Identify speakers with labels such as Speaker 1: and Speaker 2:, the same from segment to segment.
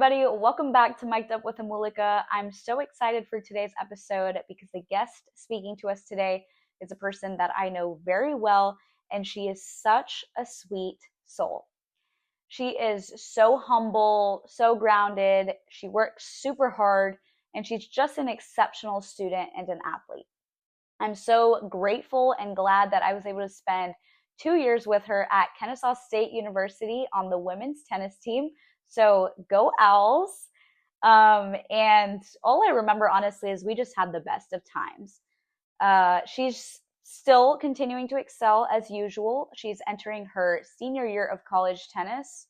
Speaker 1: everybody. Welcome back to Mic'd Up with Amulika. I'm so excited for today's episode because the guest speaking to us today is a person that I know very well, and she is such a sweet soul. She is so humble, so grounded. She works super hard, and she's just an exceptional student and an athlete. I'm so grateful and glad that I was able to spend 2 years with her at Kennesaw State University on the women's tennis team. So go Owls. And all I remember, honestly, is we just had the best of times. She's still continuing to excel as usual. She's entering her senior year of college tennis.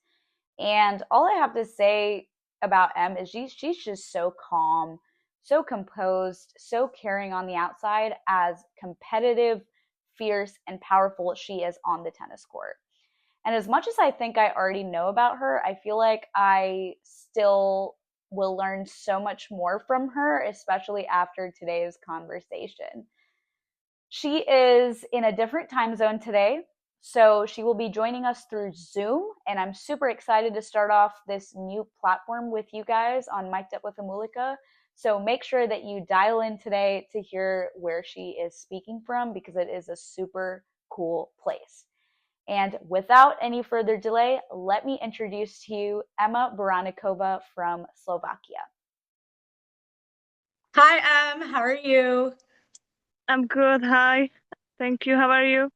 Speaker 1: And all I have to say about Em is she's just so calm, so composed, so caring on the outside, as competitive, fierce, and powerful she is on the tennis court. And as much as I think I already know about her, I feel like I still will learn so much more from her, especially after today's conversation. She is in a different time zone today, so she will be joining us through Zoom, and I'm super excited to start off this new platform with you guys on Mic'd Up with Amulika. So make sure that you dial in today to hear where she is speaking from, because it is a super cool place. And without any further delay, let me introduce to you Emma Baranikova from Slovakia.
Speaker 2: Hi, how are you?
Speaker 3: I'm good. Hi. Thank you. How are you?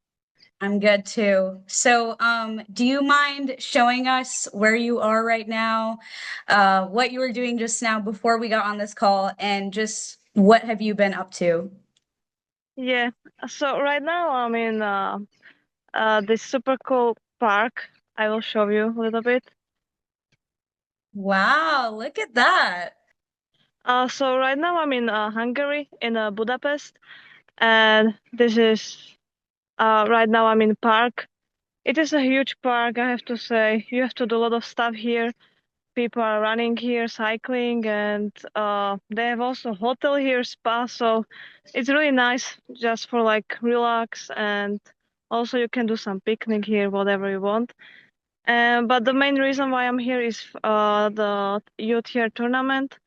Speaker 2: I'm good too. So, do you mind showing us where you are right now, what you were doing just now before we got on this call, and just what have you been up to?
Speaker 3: Yeah. So right now I'm in this super cool park. I will show you a little bit.
Speaker 2: Wow, look at that.
Speaker 3: So right now I'm in Hungary, in Budapest, and this is right now I'm in park. It is a huge park, I have to say. You have to do a lot of stuff here. People are running here, cycling, and they have also hotel here, spa. So it's really nice just for like relax, and also you can do some picnic here, whatever you want. But the main reason why I'm here is the youth year tournament.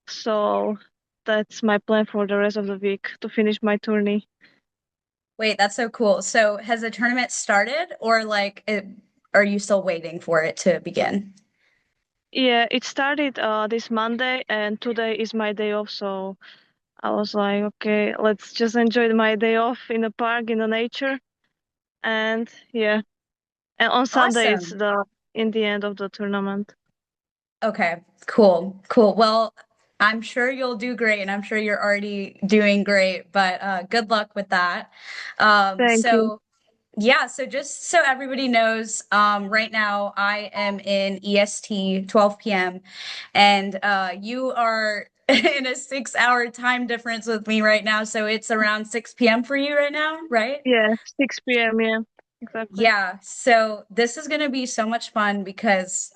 Speaker 3: So that's my plan for the rest of the week to finish my tourney.
Speaker 2: Wait, that's so cool. So, has the tournament started, or are you still waiting for it to begin?
Speaker 3: Yeah, it started this Monday, and today is my day off. So I was like, okay, let's just enjoy my day off in the park, in the nature. And yeah, and on Sunday it's
Speaker 2: Awesome.
Speaker 3: the in the end of the tournament.
Speaker 2: Okay, cool, cool. Well, I'm sure you'll do great, and I'm sure you're already doing great, but good luck with that. Um,
Speaker 3: Thank you.
Speaker 2: so yeah, so just so everybody knows, right now I am in EST 12 p.m. and you are in a 6 hour time difference with me right now, so it's around 6 p.m. for you right now, right?
Speaker 3: Yeah, 6 p.m. Yeah, exactly.
Speaker 2: Yeah, so this is going to be so much fun because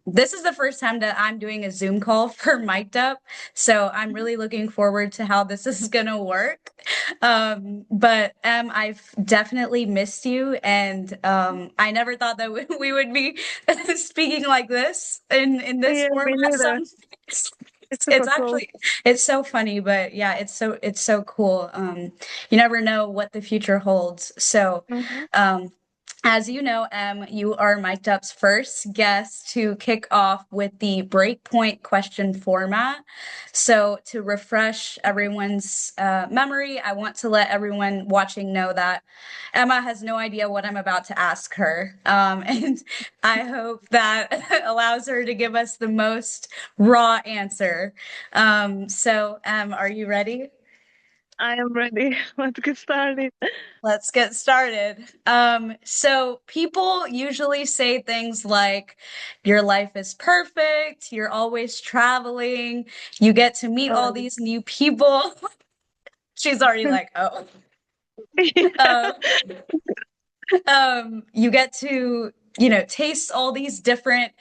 Speaker 2: this is the first time that I'm doing a Zoom call for Mic'd Up. So I'm really looking forward to how this is going to work. But I've definitely missed you, and I never thought that we would be speaking like this in this
Speaker 3: Yeah, me
Speaker 2: format.
Speaker 3: neither. It's
Speaker 2: It's
Speaker 3: super cool.
Speaker 2: actually it's so funny, but yeah, it's so cool. You never know what the future holds. So,
Speaker 3: Hmm.
Speaker 2: um, as you know, you are Mic'd Up's first guest to kick off with the breakpoint question format. So, to refresh everyone's memory, I want to let everyone watching know that Emma has no idea what I'm about to ask her. And I hope that allows her to give us the most raw answer. Are you ready?
Speaker 3: I am ready. Let's get started.
Speaker 2: Let's get started. So people usually say things like, your life is perfect, you're always traveling, you get to meet all
Speaker 3: Um,
Speaker 2: these new people. She's already like, oh.
Speaker 3: yeah.
Speaker 2: Um, you get to taste all these different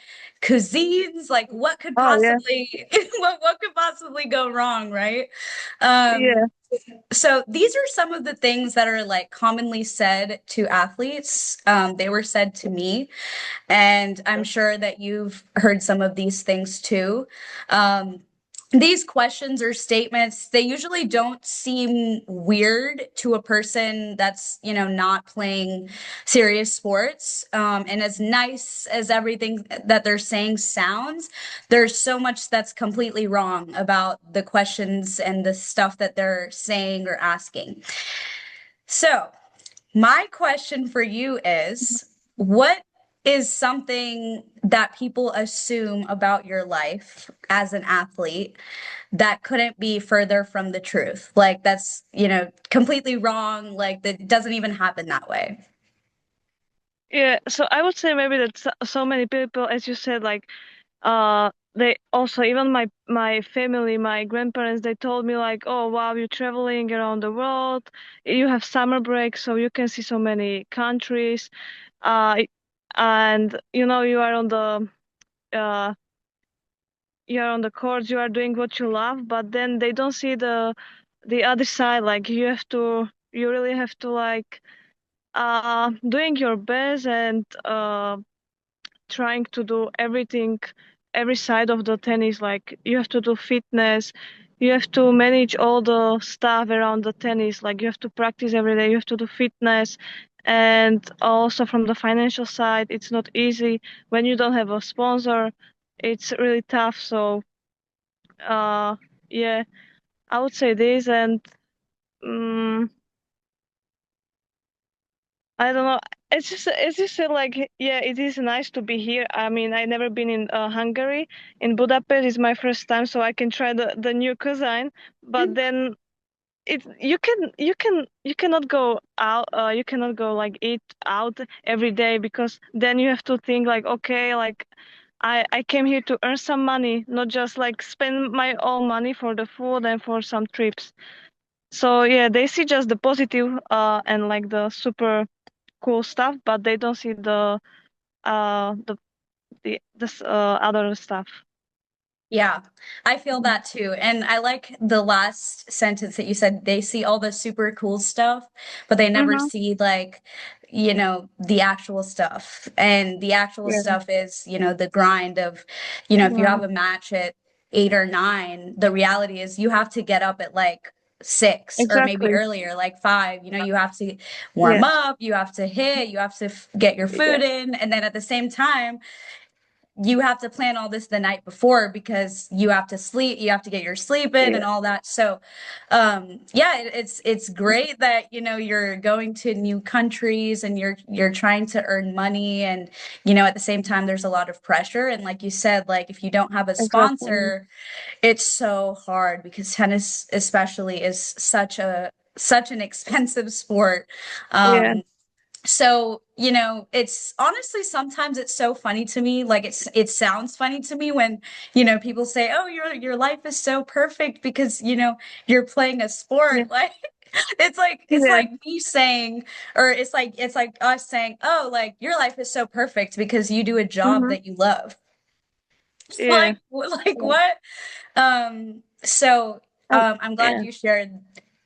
Speaker 2: cuisines. Like what could
Speaker 3: Oh yeah,
Speaker 2: possibly what could possibly go wrong, right? Um,
Speaker 3: yeah.
Speaker 2: so these are some of the things that are like commonly said to athletes. They were said to me, and I'm sure that you've heard some of these things too. Um, these questions or statements, they usually don't seem weird to a person that's, not playing serious sports. And as nice as everything that they're saying sounds, there's so much that's completely wrong about the questions and the stuff that they're saying or asking. So, my question for you is, what is something that people assume about your life as an athlete that couldn't be further from the truth? Like that's, completely wrong, like that doesn't even happen that way.
Speaker 3: Yeah, so I would say maybe that so many people, as you said, like they also, even my family, my grandparents, they told me like, oh wow, you're traveling around the world, you have summer break, so you can see so many countries, uh, and you are on the uh courts, you are doing what you love, but then they don't see the other side. Like you really have to like doing your best and trying to do everything, every side of the tennis. Like you have to do fitness, you have to manage all the stuff around the tennis. Like you have to practice every day, you have to do fitness. And also from the financial side, it's not easy when you don't have a sponsor. It's really tough. So, uh, yeah, I would say this. And um, I don't know. It's just like, yeah, it is nice to be here. I mean, I never been in Hungary. In Budapest is my first time, so I can try the new cuisine. But then you cannot go out. You cannot go like eat out every day, because then you have to think like, okay, like I came here to earn some money, not just like spend my own money for the food and for some trips. So yeah, they see just the positive and like the super cool stuff, but they don't see uh the other stuff.
Speaker 2: Yeah, I feel that too. And I like the last sentence that you said. They see all the super cool stuff, but they never
Speaker 3: Mm-hmm.
Speaker 2: see like, the actual stuff. And the actual
Speaker 3: Yeah.
Speaker 2: stuff is, the grind of, if you
Speaker 3: Yeah.
Speaker 2: have a match at 8 or 9, the reality is you have to get up at like 6 or maybe
Speaker 3: Exactly.
Speaker 2: earlier, like 5. You have to warm
Speaker 3: Yeah.
Speaker 2: up, you have to hit, you have to get your
Speaker 3: Yeah.
Speaker 2: food in. And then at the same time, you have to plan all this the night before because you have to sleep, you have to get your sleep in
Speaker 3: Yeah.
Speaker 2: and all that. So, yeah, it's great that you're going to new countries and you're trying to earn money, and at the same time there's a lot of pressure. And like you said, like if you don't have a
Speaker 3: Exactly.
Speaker 2: sponsor, it's so hard because tennis especially is such an expensive sport.
Speaker 3: Yeah.
Speaker 2: So, it's honestly sometimes it's so funny to me. Like it sounds funny to me when, people say, "Oh, your life is so perfect because, you're playing a
Speaker 3: Yeah.
Speaker 2: sport." Like it's
Speaker 3: Yeah.
Speaker 2: like me saying, or it's like us saying, "Oh, like your life is so perfect because you do a job
Speaker 3: Mm-hmm.
Speaker 2: that you love."
Speaker 3: Yeah.
Speaker 2: Like
Speaker 3: Yeah.
Speaker 2: what? So I'm glad
Speaker 3: Yeah.
Speaker 2: you shared.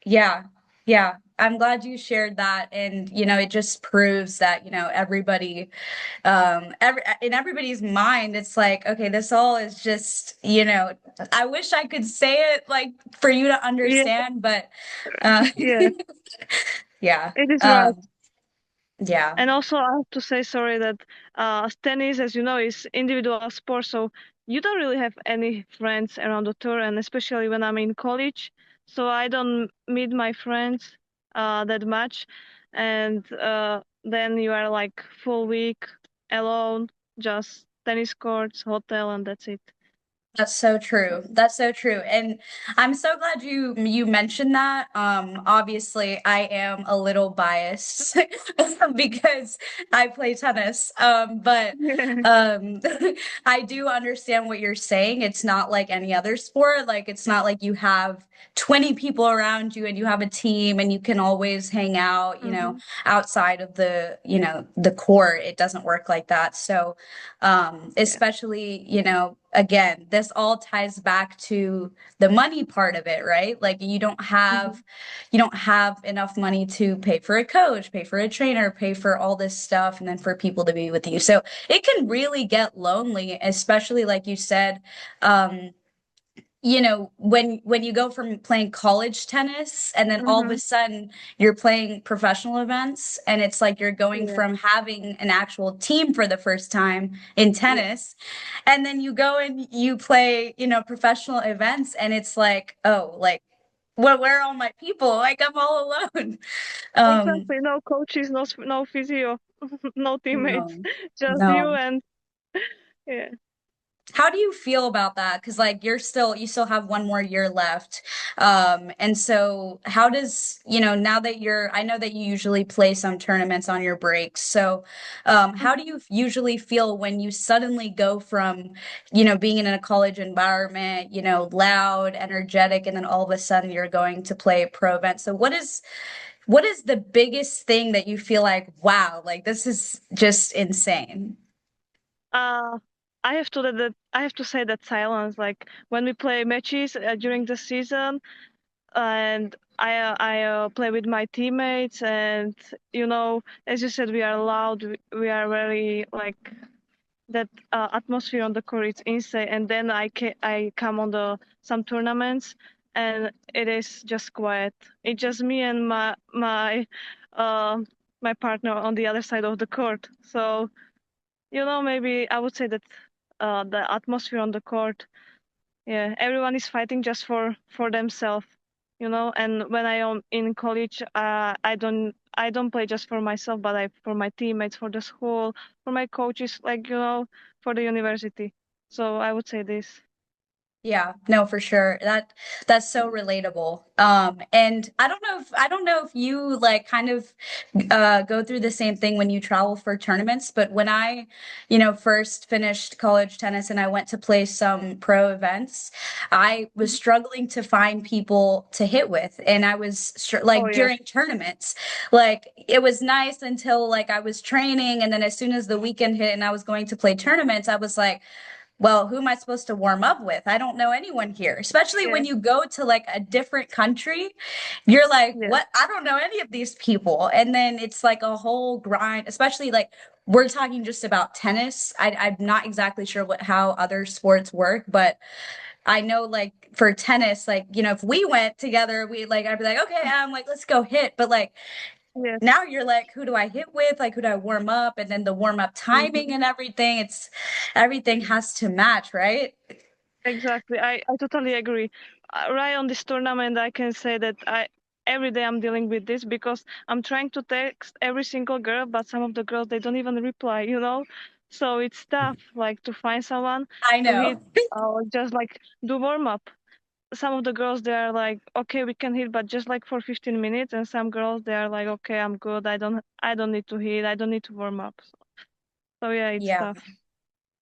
Speaker 2: Yeah, yeah. I'm glad you shared that. And, it just proves that, everybody, in everybody's mind, it's like, okay, this all is just, I wish I could say it like for you to
Speaker 3: Yeah.
Speaker 2: understand, but, uh,
Speaker 3: Yeah.
Speaker 2: yeah,
Speaker 3: It is right.
Speaker 2: yeah,
Speaker 3: And also, I have to say sorry that tennis, as you know, is individual sport, so you don't really have any friends around the tour, and especially when I'm in college, so I don't meet my friends that much, and then you are like full week alone, just tennis courts, hotel, and that's it.
Speaker 2: That's so true. That's so true. And I'm so glad you mentioned that. Obviously I am a little biased because I play tennis. But um I do understand what you're saying. It's not like any other sport. Like it's not like you have 20 people around you and you have a team and you can always hang out,
Speaker 3: Hmm.
Speaker 2: outside of the court. It doesn't work like that. So
Speaker 3: Yeah.
Speaker 2: especially, again, this all ties back to the money part of it, right? Like
Speaker 3: Hmm.
Speaker 2: you don't have enough money to pay for a coach, pay for a trainer, pay for all this stuff, and then for people to be with you. So it can really get lonely, especially like you said, um, when you go from playing college tennis and then all of a
Speaker 3: Hmm.
Speaker 2: sudden you're playing professional events and it's like you're going
Speaker 3: Yeah.
Speaker 2: from having an actual team for the first time in
Speaker 3: Yeah.
Speaker 2: tennis and then you go and you play, professional events and it's like, oh, like where are all my people? Like I'm all alone. Um
Speaker 3: Exactly. No coaches, no physio, no teammates,
Speaker 2: no,
Speaker 3: just you
Speaker 2: no.
Speaker 3: and yeah.
Speaker 2: How do you feel about that? Because like you still have one more year left. And so how does, now that I know that you usually play some tournaments on your breaks. So how do
Speaker 3: Mhm.
Speaker 2: you usually feel when you suddenly go from, being in a college environment, loud, energetic, and then all of a sudden you're going to play a pro event? So what is the biggest thing that you feel like, wow, like this is just insane?
Speaker 3: Uh, I have to say that silence. Like when we play matches during the season, and I play with my teammates, and as you said, we are loud. We are very like that atmosphere on the court is insane. And then I come on the some tournaments, and it is just quiet. It's just me and uh, my partner on the other side of the court. So maybe I would say that the atmosphere on the court, yeah, everyone is fighting just for themselves, And when I am in college, I don't play just for myself, but I for my teammates, for the school, for my coaches, like for the university. So I would say this.
Speaker 2: Yeah, no, for sure. That's so relatable. And I don't know if you like kind of go through the same thing when you travel for tournaments, but when I, first finished college tennis and I went to play some pro events, I was
Speaker 3: Mhm.
Speaker 2: struggling to find people to hit with, and I was
Speaker 3: Oh
Speaker 2: like
Speaker 3: yeah,
Speaker 2: during tournaments, like it was nice until like I was training, and then as soon as the weekend hit and I was going to play tournaments, I was like, well, who am I supposed to warm up with? I don't know anyone here, especially
Speaker 3: yeah,
Speaker 2: when you go to like a different country. You're like,
Speaker 3: yeah,
Speaker 2: what? I don't know any of these people. And then it's like a whole grind, especially like we're talking just about tennis. I'm not exactly sure how other sports work, but I know like for tennis, like, if we went together, I'd be like, okay, I'm like, let's go hit. But like,
Speaker 3: yes.
Speaker 2: now you're like, who do I hit with? Like, who do I warm up? And then the warm up timing
Speaker 3: Mhm.
Speaker 2: and everything. Everything has to match, right?
Speaker 3: Exactly. I totally agree. Right on this tournament, I can say that every day I'm dealing with this because I'm trying to text every single girl, but some of the girls they don't even reply. So it's tough, like to find someone
Speaker 2: I
Speaker 3: to hit
Speaker 2: know.
Speaker 3: or just like do warm up. Some of the girls they are like, okay, we can hit, but just like for 15 minutes, and some girls they are like, okay, I'm good. I don't need to hit. I don't need to warm up. So yeah, it's
Speaker 2: Yeah.
Speaker 3: tough.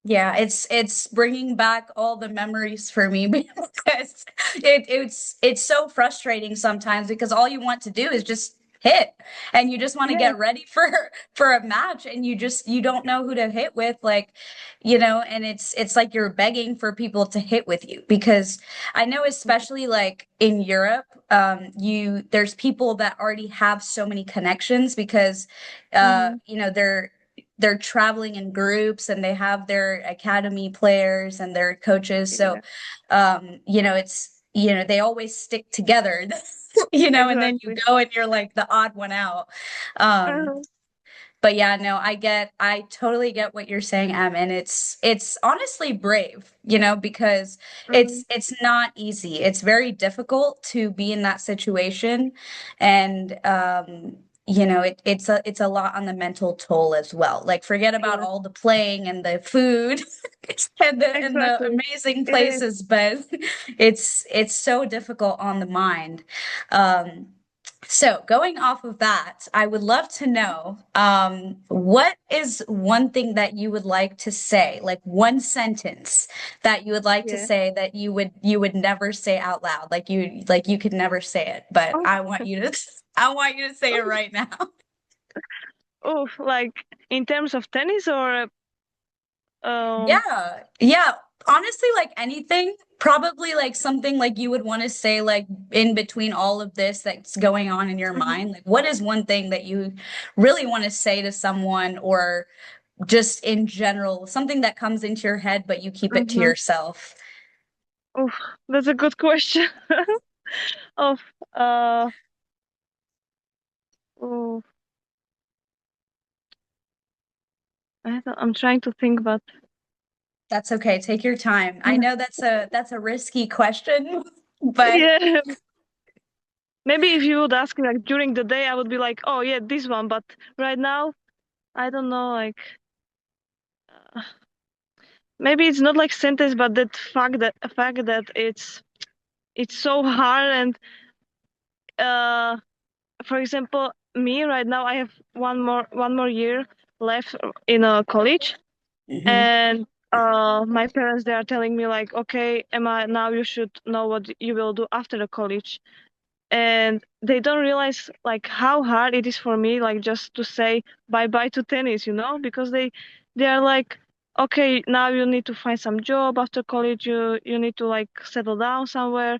Speaker 2: Yeah, it's bringing back all the memories for me because it's so frustrating sometimes because all you want to do is just hit and you just want to
Speaker 3: Yeah.
Speaker 2: get ready for a match and you don't know who to hit with like and it's like you're begging for people to hit with you because I know especially like in Europe there's people that already have so many connections because
Speaker 3: Mm-hmm.
Speaker 2: they're traveling in groups and they have their academy players and their coaches. So,
Speaker 3: Yeah.
Speaker 2: they always stick together, and then you
Speaker 3: Exactly.
Speaker 2: go and you're like the odd one out. Um,
Speaker 3: Uh-huh.
Speaker 2: but yeah, no, I totally get what you're saying, Em, and it's honestly brave, because
Speaker 3: Mm-hmm.
Speaker 2: it's not easy. It's very difficult to be in that situation, and it's a lot on the mental toll as well. Like forget about
Speaker 3: Yeah,
Speaker 2: all the playing and the food and the
Speaker 3: exactly.
Speaker 2: amazing
Speaker 3: It is.
Speaker 2: places, but it's so difficult on the mind. Um, so going off of that, I would love to know, what is one thing that you would like to say, like one sentence that you would like to
Speaker 3: Yeah.
Speaker 2: say that you would never say out loud, like you could never say it, but
Speaker 3: Oh,
Speaker 2: I want you to say it right now.
Speaker 3: oh, like in terms of tennis or um.
Speaker 2: Yeah. Yeah. Honestly, like anything, probably like something like you would want to say, like in between all of this that's going on in your
Speaker 3: Mhm,
Speaker 2: mind. Like, what is one thing that you really want to say to someone, or just in general, something that comes into your head, but you keep it to
Speaker 3: mhm.
Speaker 2: yourself?
Speaker 3: Oh, that's a good question. Of uh. Oh, I'm trying to think, but
Speaker 2: That's okay. Take your time. I
Speaker 3: yeah.
Speaker 2: know that's a risky question, but
Speaker 3: Yeah. Maybe if you would ask me like during the day, I would be like, oh yeah, this one. But right now, I don't know. Like uh, maybe it's not like sentence, but that fact that it's so hard. And uh, for example, me right now, I have one more year left in a college,
Speaker 2: Mhm.
Speaker 3: and my parents, they are telling me like, okay, Emma, now you should know what you will do after the college. And they don't realize like how hard it is for me, like just to say bye bye to tennis, because they are like, okay, now you need to find some job after college, you need to like settle down somewhere.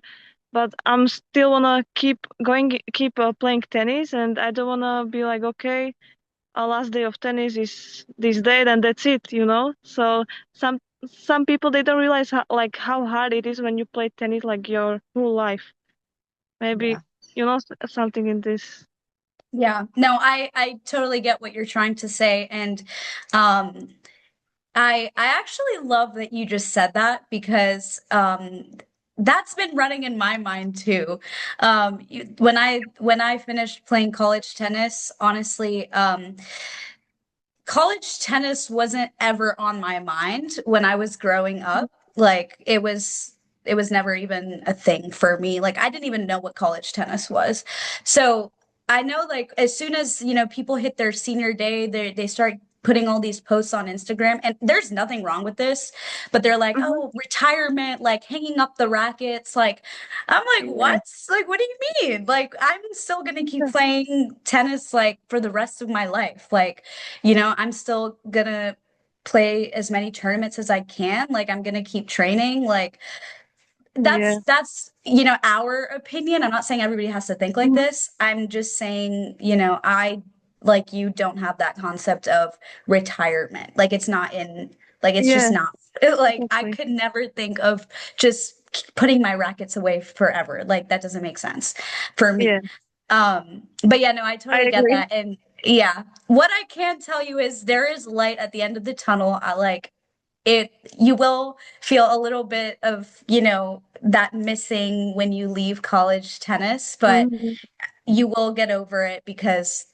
Speaker 3: But I'm still wanna keep going, keep playing tennis, and I don't wanna be like, okay, our last day of tennis is this date and that's it. So some some people, they don't realize how hard it is when you play tennis like your whole life. Maybe
Speaker 2: Yeah.
Speaker 3: something in this.
Speaker 2: Yeah. No, I totally get what you're trying to say. And um I actually love that you just said that, because that's been running in my mind too. When I finished playing college tennis, honestly, college tennis wasn't ever on my mind when I was growing up. Like it was never even a thing for me. Like I didn't even know what college tennis was. So I know, like as soon as, people hit their senior day, they start putting all these posts on Instagram, and there's nothing wrong with this, but they're like,
Speaker 3: Mm-hmm.
Speaker 2: "Oh, retirement, like hanging up the rackets." Like I'm like,
Speaker 3: Yeah.
Speaker 2: "What? Like what do you mean? Like I'm still going to keep
Speaker 3: Yeah.
Speaker 2: playing tennis like for the rest of my life." Like I'm still gonna play as many tournaments as I can. Like I'm gonna keep training. Like that's
Speaker 3: Yeah.
Speaker 2: that's our opinion. I'm not saying everybody has to think like
Speaker 3: Mhm.
Speaker 2: this. I'm just saying, I, like, you don't have that concept of retirement. Like it's not in, like it's just
Speaker 3: Yeah.
Speaker 2: not. Like I
Speaker 3: Exactly.
Speaker 2: could never think of just putting my rackets away forever. Like that doesn't make sense for
Speaker 3: Yeah.
Speaker 2: me. But yeah, no, I
Speaker 3: I
Speaker 2: totally get
Speaker 3: agree.
Speaker 2: that. And yeah, what I can tell you is there is light at the end of the tunnel. I like it. You will feel a little bit of, that missing when you leave college tennis, but
Speaker 3: Hmm.
Speaker 2: you will get over it, because,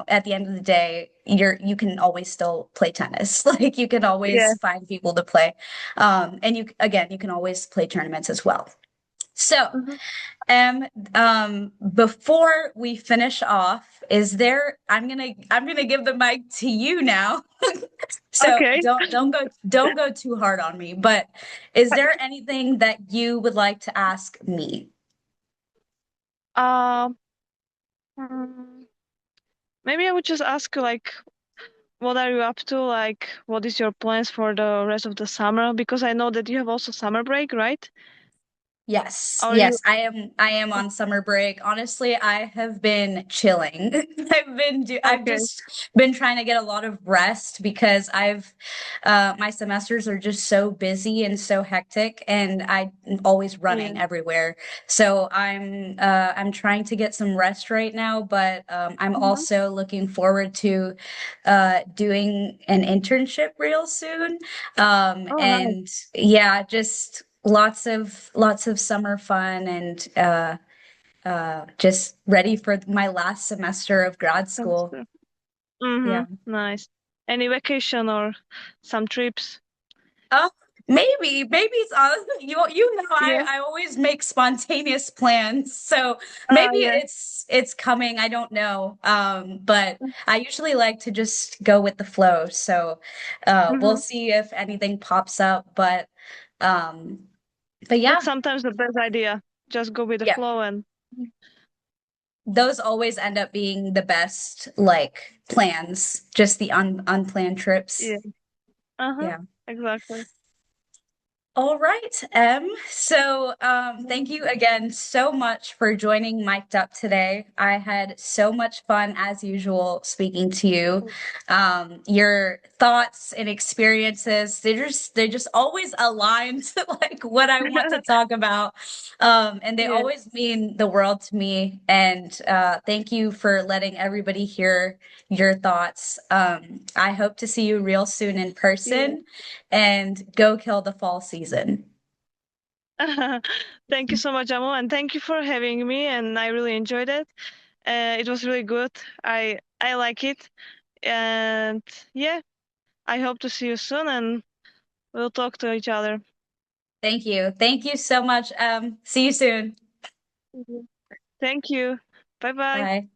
Speaker 2: at the end of the day, you can always still play tennis. Like you can
Speaker 3: Yeah.
Speaker 2: always find people to play. And you can always play tournaments as well. So,
Speaker 3: Hmm.
Speaker 2: before we finish off, I'm gonna give the mic to you now. So
Speaker 3: Okay.
Speaker 2: don't go too hard on me. But is there anything that you would like to ask me?
Speaker 3: Um. hmm, Maybe I would just ask you, like, what are you up to? Like, what is your plans for the rest of the summer? Because I know that you have also summer break, right?
Speaker 2: Yes,
Speaker 3: Are you
Speaker 2: yes, I am on summer break. Honestly, I have been chilling. I've
Speaker 3: okay?
Speaker 2: just been trying to get a lot of rest, because my semesters are just so busy and so hectic, and I'm always
Speaker 3: Yeah.
Speaker 2: running everywhere. So I'm trying to get some rest right now, but I'm
Speaker 3: Hmm.
Speaker 2: also looking forward to doing an internship real soon.
Speaker 3: Oh, nice.
Speaker 2: And yeah, just lots of summer fun, and just ready for my last semester of grad
Speaker 3: That's
Speaker 2: school.
Speaker 3: good.
Speaker 2: Yeah.
Speaker 3: Nice. Any vacation or some trips?
Speaker 2: Oh, maybe it's honestly you know
Speaker 3: Yeah.
Speaker 2: I always make spontaneous plans. So maybe
Speaker 3: Yeah.
Speaker 2: it's coming. I don't know. But I usually like to just go with the flow. So we'll
Speaker 3: Mm-hmm.
Speaker 2: see if anything pops up. Um but yeah,
Speaker 3: That's sometimes the best idea. Just go with the
Speaker 2: yeah.
Speaker 3: flow and
Speaker 2: Those always end up being the best like plans, just the unplanned trips.
Speaker 3: yeah. Uh-huh.
Speaker 2: Yeah.
Speaker 3: Exactly.
Speaker 2: All right, So, thank you again so much for joining Mic'd Up today. I had so much fun as usual speaking to you. Your thoughts and experiences, they just always align to like what I want to talk about. And they
Speaker 3: Yeah.
Speaker 2: always mean the world to me. And thank you for letting everybody hear your thoughts. I hope to see you real soon in
Speaker 3: Yeah.
Speaker 2: person and go kill the fall season.
Speaker 3: Thank you so much, Amo, and thank you for having me. And I really enjoyed it. It was really good. I like it, and yeah, I hope to see you soon, and we'll talk to each other.
Speaker 2: Thank you. Thank you so much. See you soon.
Speaker 3: Mhm. Thank you. Bye bye.
Speaker 2: Bye.